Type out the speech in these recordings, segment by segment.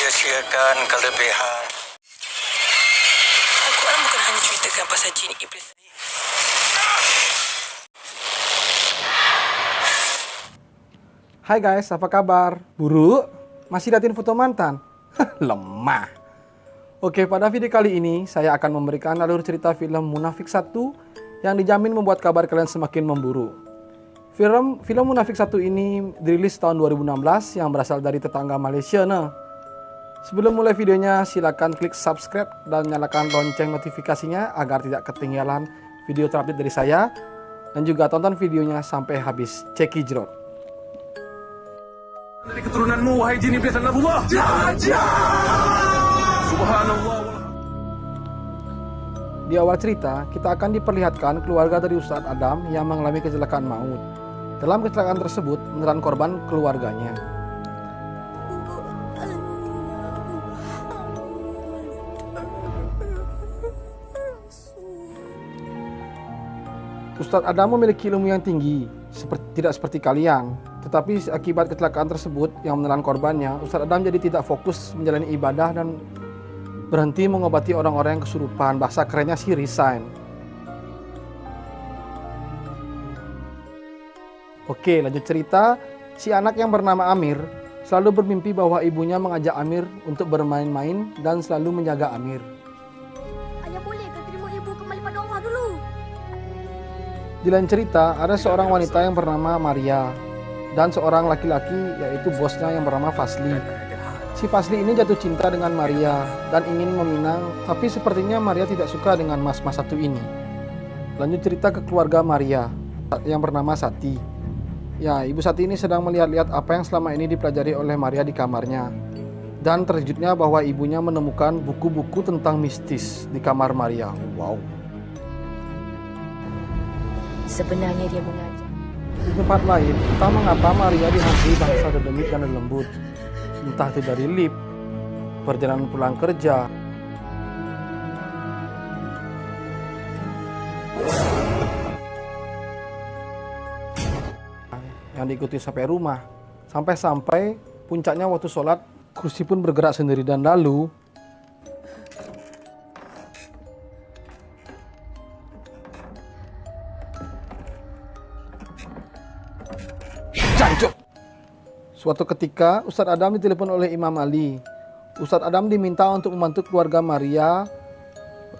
sia-siakan kelebihan. Al-Quran bukan hanya ceritakan pasal jin iblis. Hai guys, apa kabar? Buruk? Masih datin foto mantan? Lemah. Oke, pada video kali ini saya akan memberikan alur cerita film Munafik 1 yang dijamin membuat kabar kalian semakin memburuk. Film Munafik 1 ini dirilis tahun 2016 yang berasal dari tetangga Malaysia. Sebelum mulai videonya, silakan klik subscribe dan nyalakan lonceng notifikasinya agar tidak ketinggalan video terupdate dari saya. Dan juga tonton videonya sampai habis. Ceki jerot. Dari keturunanmu, wahai jin iblis Allah. Subhanallah. Di awal cerita, kita akan diperlihatkan keluarga dari Ustadz Adam yang mengalami kecelakaan maut. Dalam kecelakaan tersebut, menelan korban keluarganya. Ustadz Adam memiliki ilmu yang tinggi, tidak seperti kalian. Tetapi akibat kecelakaan tersebut yang menelan korbannya, Ustadz Adam jadi tidak fokus menjalani ibadah dan berhenti mengobati orang-orang yang kesurupan. Bahasa kerennya sih resign. Oke, lanjut cerita. Si anak yang bernama Amir selalu bermimpi bahwa ibunya mengajak Amir untuk bermain-main dan selalu menjaga Amir. Hanya boleh ke terima ibu kembali pada Allah dulu. Di lain cerita, ada seorang wanita yang bernama Maria dan seorang laki-laki yaitu bosnya yang bernama Fasli. Si Fasli ini jatuh cinta dengan Maria dan ingin meminang, tapi sepertinya Maria tidak suka dengan mas-mas satu ini. Lanjut cerita ke keluarga Maria yang bernama Sati. Ya, Ibu Sati ini sedang melihat-lihat apa yang selama ini dipelajari oleh Maria di kamarnya. Dan terkejutnya bahwa ibunya menemukan buku-buku tentang mistis di kamar Maria. Wow. Sebenarnya dia mengajar. Di tempat lain, entah mengapa Maria dihantui bangsa dedemit dan lembut. Entah itu dari lift, perjalanan pulang kerja, yang diikuti sampai rumah. Sampai-sampai puncaknya waktu sholat, kursi pun bergerak sendiri dan lalu jancuk. Suatu ketika, Ustadz Adam ditelepon oleh Imam Ali. Ustadz Adam diminta untuk membantu keluarga Maria,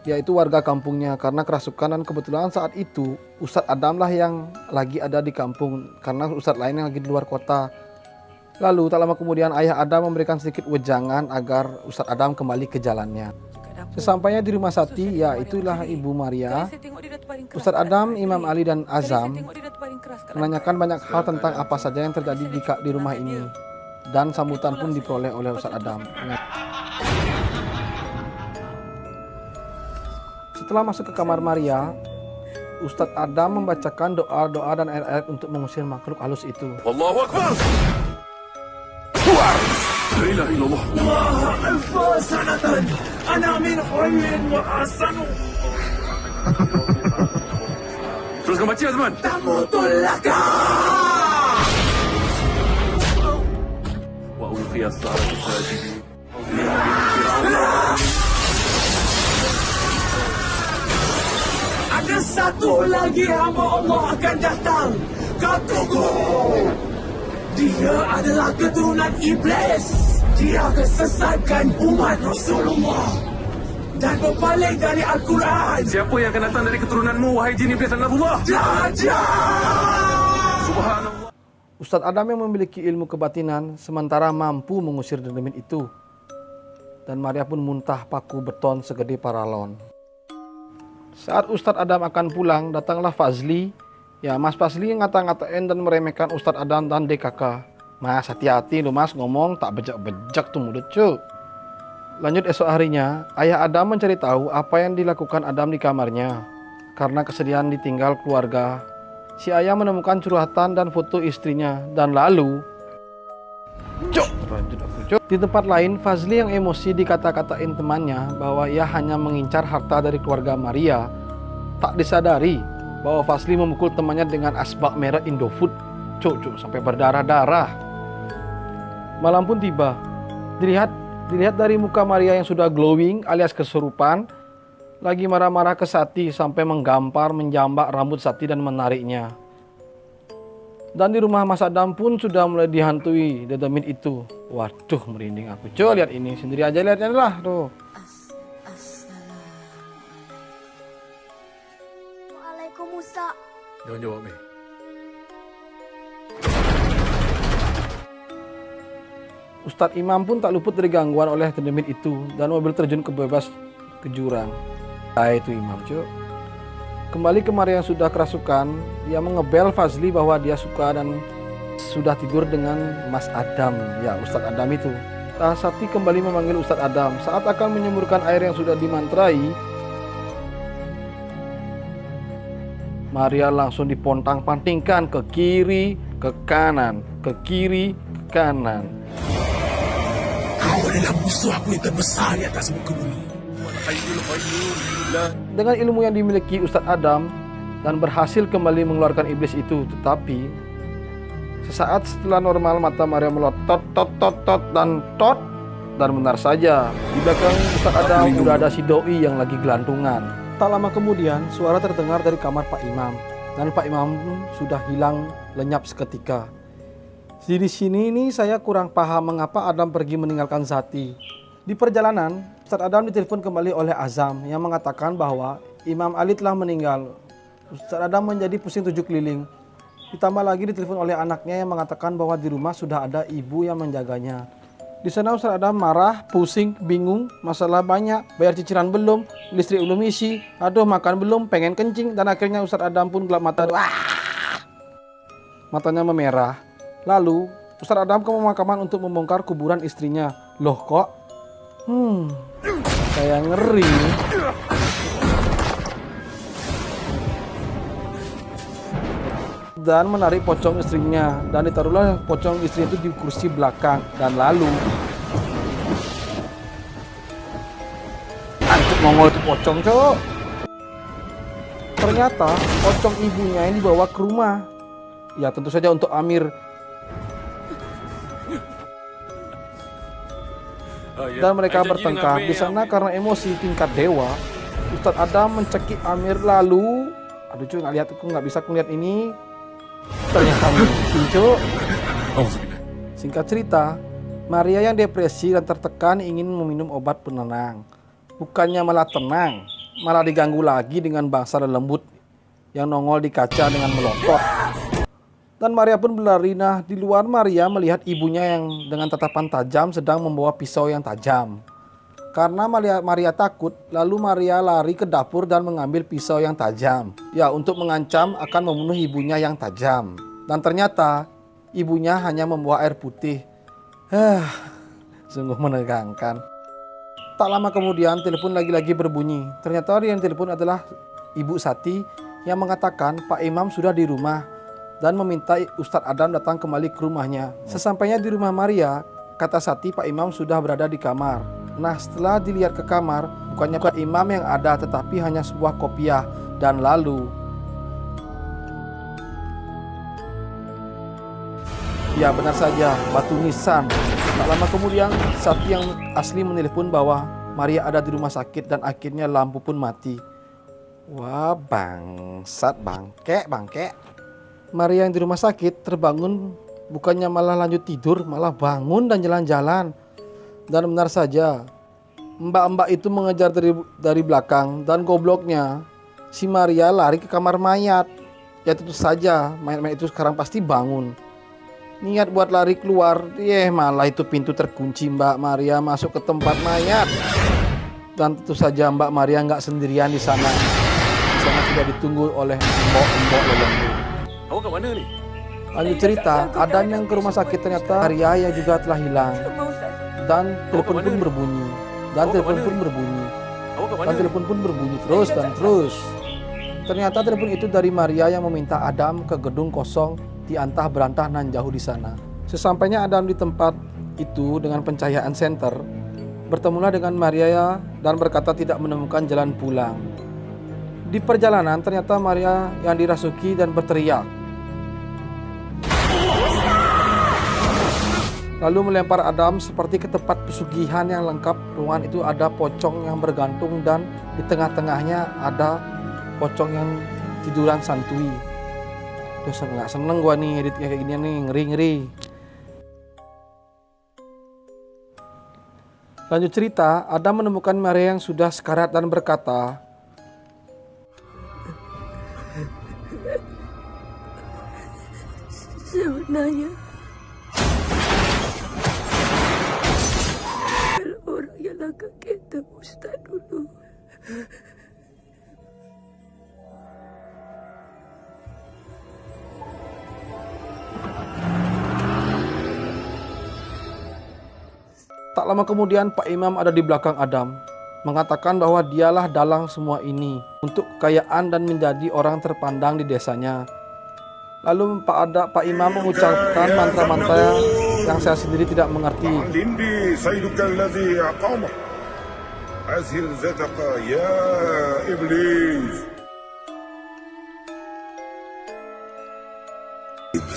yaitu warga kampungnya, karena kerasukan, dan kebetulan saat itu Ustadz Adam lah yang lagi ada di kampung, karena Ustadz lain yang lagi di luar kota. Lalu tak lama kemudian ayah Adam memberikan sedikit wejangan agar Ustadz Adam kembali ke jalannya. Sesampainya di rumah Sati, ya itulah Ibu Maria, Ustadz Adam, Imam Ali, dan Azam menanyakan banyak hal tentang apa saja yang terjadi di rumah ini. Dan sambutan pun diperoleh oleh Ustadz Adam. Setelah masuk ke kamar Maria, Ustadz Adam membacakan doa-doa dan ayat-ayat untuk mengusir makhluk halus itu. Allahu Akbar. Keluar. La ilaha illallah. Alfa sanatan. Ana min khairin wa ahsanu. Teruskan baca, Azman. Tamutul laka. Wa ulqiya as-saratu sajidin. Ada satu lagi hamba Allah akan datang. Kau tunggu. Dia adalah keturunan iblis. Dia akan sesatkan umat Rasulullah dan berpaling dari Al-Quran. Siapa yang akan datang dari keturunanmu, wahai jin iblis Allah? Subhanallah. Ustadz Adam yang memiliki ilmu kebatinan sementara mampu mengusir dedemit itu. Dan Maria pun muntah paku beton segede paralon. Saat Ustadz Adam akan pulang, datanglah Fazli. Ya, Mas Fazli ngata-ngatain dan meremehkan Ustadz Adam dan DKK. Mas, hati-hati lu mas, ngomong tak bejak-bejak tuh mulut cuk. Lanjut esok harinya, ayah Adam mencari tahu apa yang dilakukan Adam di kamarnya. Karena kesedihan ditinggal keluarga, si ayah menemukan curhatan dan foto istrinya. Dan lalu di tempat lain, Fazli yang emosi dikata-katain temannya bahwa ia hanya mengincar harta dari keluarga Maria. Tak disadari bahwa Fazli memukul temannya dengan asbak merek Indofood. Cuk, sampai berdarah-darah. Malam pun tiba. Dilihat Dilihat dari muka Maria yang sudah glowing alias kesurupan, lagi marah-marah ke Sati sampai menggampar, menjambak rambut Sati dan menariknya. Dan di rumah Mas Adam pun sudah mulai dihantui dedemit itu. Waduh, merinding aku. Coba lihat ini, sendiri aja lihatnya lah tuh. Waalaikumsalam. Jangan jawab, Mei. Ustadz Imam pun tak luput dari gangguan oleh dedemit itu dan mobil terjun bebas ke jurang. Itu Imam, cuk. Kembali ke Maria yang sudah kerasukan, dia mengebel Fazli bahwa dia suka dan sudah tidur dengan Mas Adam, ya Ustadz Adam itu. Sati kembali memanggil Ustadz Adam. Saat akan menyemburkan air yang sudah dimantrai, Maria langsung dipontang-pantingkan ke kiri, ke kanan, ke kiri, ke kanan. Kau adalah musuh aku yang terbesar di atas muka bumi. Dengan ilmu yang dimiliki Ustadz Adam dan berhasil kembali mengeluarkan iblis itu, tetapi sesaat setelah normal mata Maria melotot dan benar saja di belakang Ustadz Adam sudah ada si doi yang lagi gelantungan. Tak lama kemudian suara terdengar dari kamar Pak Imam dan Pak Imam pun sudah hilang lenyap seketika. Di sini nih saya kurang paham mengapa Adam pergi meninggalkan Sati. Di perjalanan, Ustadz Adam ditelepon kembali oleh Azam yang mengatakan bahwa Imam Ali telah meninggal. Ustadz Adam menjadi pusing 7 keliling. Ditambah lagi ditelepon oleh anaknya yang mengatakan bahwa di rumah sudah ada ibu yang menjaganya. Di sana Ustadz Adam marah, pusing, bingung, masalah banyak, bayar cicilan belum, listrik belum isi, aduh makan belum, pengen kencing, dan akhirnya Ustadz Adam pun gelap mata. Matanya memerah. Lalu Ustadz Adam ke pemakaman untuk membongkar kuburan istrinya. Loh kok? Kayak ngeri. Dan menarik pocong istrinya. Dan ditaruhlah pocong istri itu di kursi belakang. Dan lalu antuk mongol itu pocong, cok. Ternyata pocong ibunya ini dibawa ke rumah. Ya tentu saja untuk Amir. Dan mereka bertengkar. Di sana karena emosi tingkat dewa, Ustadz Adam mencekik Amir lalu, aduh cuy nggak lihat, aku nggak bisa ngeliat ini. Ternyata mimpi, cuy. Singkat cerita, Maria yang depresi dan tertekan ingin meminum obat penenang. Bukannya malah tenang, malah diganggu lagi dengan bangsa lembut yang nongol di kaca dengan melotot. Dan Maria pun berlari. Nah, di luar Maria melihat ibunya yang dengan tatapan tajam sedang membawa pisau yang tajam. Karena Maria takut, lalu Maria lari ke dapur dan mengambil pisau yang tajam. Ya, untuk mengancam akan membunuh ibunya yang tajam. Dan ternyata ibunya hanya membawa air putih. Sungguh menegangkan. Tak lama kemudian telepon lagi-lagi berbunyi. Ternyata yang telepon adalah Ibu Sati yang mengatakan Pak Imam sudah di rumah dan meminta Ustadz Adam datang kembali ke rumahnya. Sesampainya di rumah Maria, kata Sati Pak Imam sudah berada di kamar. Nah, setelah dilihat ke kamar, bukannya Pak Imam yang ada tetapi hanya sebuah kopiah. Dan lalu, ya benar saja, batu nisan. Tak lama kemudian Sati yang asli menelepon bahwa Maria ada di rumah sakit dan akhirnya lampu pun mati. Wah, bangsat, bangke. Maria yang di rumah sakit terbangun, bukannya malah lanjut tidur, malah bangun dan jalan-jalan. Dan benar saja, mbak-mbak itu mengejar dari belakang dan gobloknya si Maria lari ke kamar mayat. Ya tentu saja, mayat-mayat itu sekarang pasti bangun. Niat buat lari keluar, malah itu pintu terkunci. Mbak Maria masuk ke tempat mayat. Dan tentu saja Mbak Maria nggak sendirian di sana. Di sana sudah ditunggu oleh mbok-mbok lelembut. Awak kat mana ni? Lanjut cerita, Adam yang ke rumah sakit ternyata Maria yang juga telah hilang. Dan telepon pun berbunyi. Dan telepon pun berbunyi. Dan telepon pun berbunyi terus dan terus. Ternyata telepon itu dari Maria yang meminta Adam ke gedung kosong di antah berantah nan jauh di sana. Sesampainya Adam di tempat itu dengan pencahayaan senter, bertemulah dengan Maria dan berkata tidak menemukan jalan pulang. Di perjalanan ternyata Maria yang dirasuki dan berteriak. lalu melempar Adam seperti ke tempat pesugihan yang lengkap. Ruangan itu ada pocong yang bergantung dan di tengah-tengahnya ada pocong yang tiduran santuy. Terus nggak seneng gua nih edit kayak gini nih, ngeri-ngeri. Lanjut cerita, Adam menemukan Maria yang sudah sekarat dan berkata, Sebenarnya kalau orang yang langkah kita Ustaz dulu. tak lama kemudian Pak Imam ada di belakang Adam, mengatakan bahwa dialah dalang semua ini untuk kekayaan dan menjadi orang terpandang di desanya. Lalu Pak Imam mengucapkan mantra-mantra yang saya sendiri tidak mengerti. لندي سيدك الذي أقامك أزهر ذاتك يا إبليس.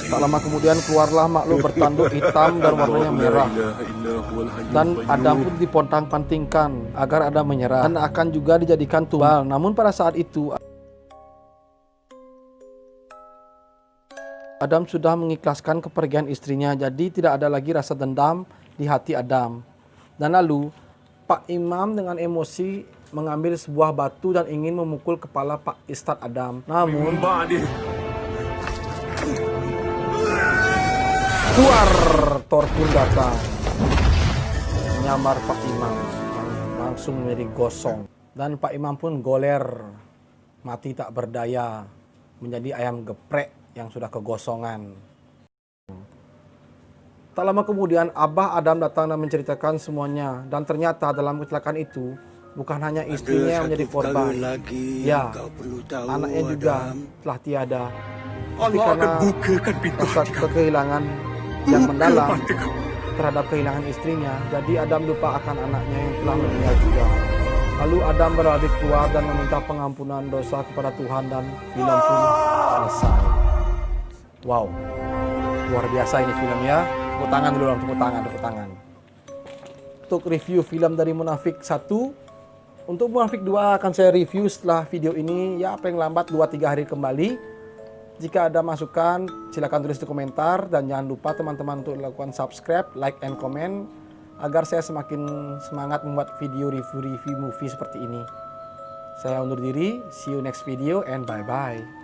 Tak lama kemudian keluarlah makhluk bertanduk hitam dan warnanya merah. Dan Adam pun dipontang-pantingkan agar Adam menyerah dan akan juga dijadikan tumbal. Namun pada saat itu Adam sudah mengikhlaskan kepergian istrinya, jadi tidak ada lagi rasa dendam di hati Adam. Dan lalu Pak Imam dengan emosi mengambil sebuah batu dan ingin memukul kepala Pak Ustadz Adam. Namun keluar Thor pun datang, menyamar Pak Imam yang langsung menjadi gosong. Dan Pak Imam pun goler, mati tak berdaya, menjadi ayam geprek yang sudah kegosongan. Tak lama kemudian Abah Adam datang dan menceritakan semuanya. Dan ternyata dalam kecelakaan itu bukan hanya istrinya yang menjadi korban, ya, anaknya juga telah tiada. Tapi karena rasa kehilangan yang mendalam terhadap kehilangan istrinya, jadi Adam lupa akan anaknya yang telah meninggal juga. Lalu Adam berlari keluar dan meminta pengampunan dosa kepada Tuhan dan film pun selesai. Wow, luar biasa ini film ya. Tepuk tangan dulu dong, tepuk tangan. Untuk review film dari Munafik 1, untuk Munafik 2 akan saya review setelah video ini ya, paling lambat 2-3 hari kembali. Jika ada masukan silakan tulis di komentar dan jangan lupa teman-teman untuk lakukan subscribe, like, and comment agar saya semakin semangat membuat video review movie seperti ini. Saya undur diri, see you next video and bye-bye.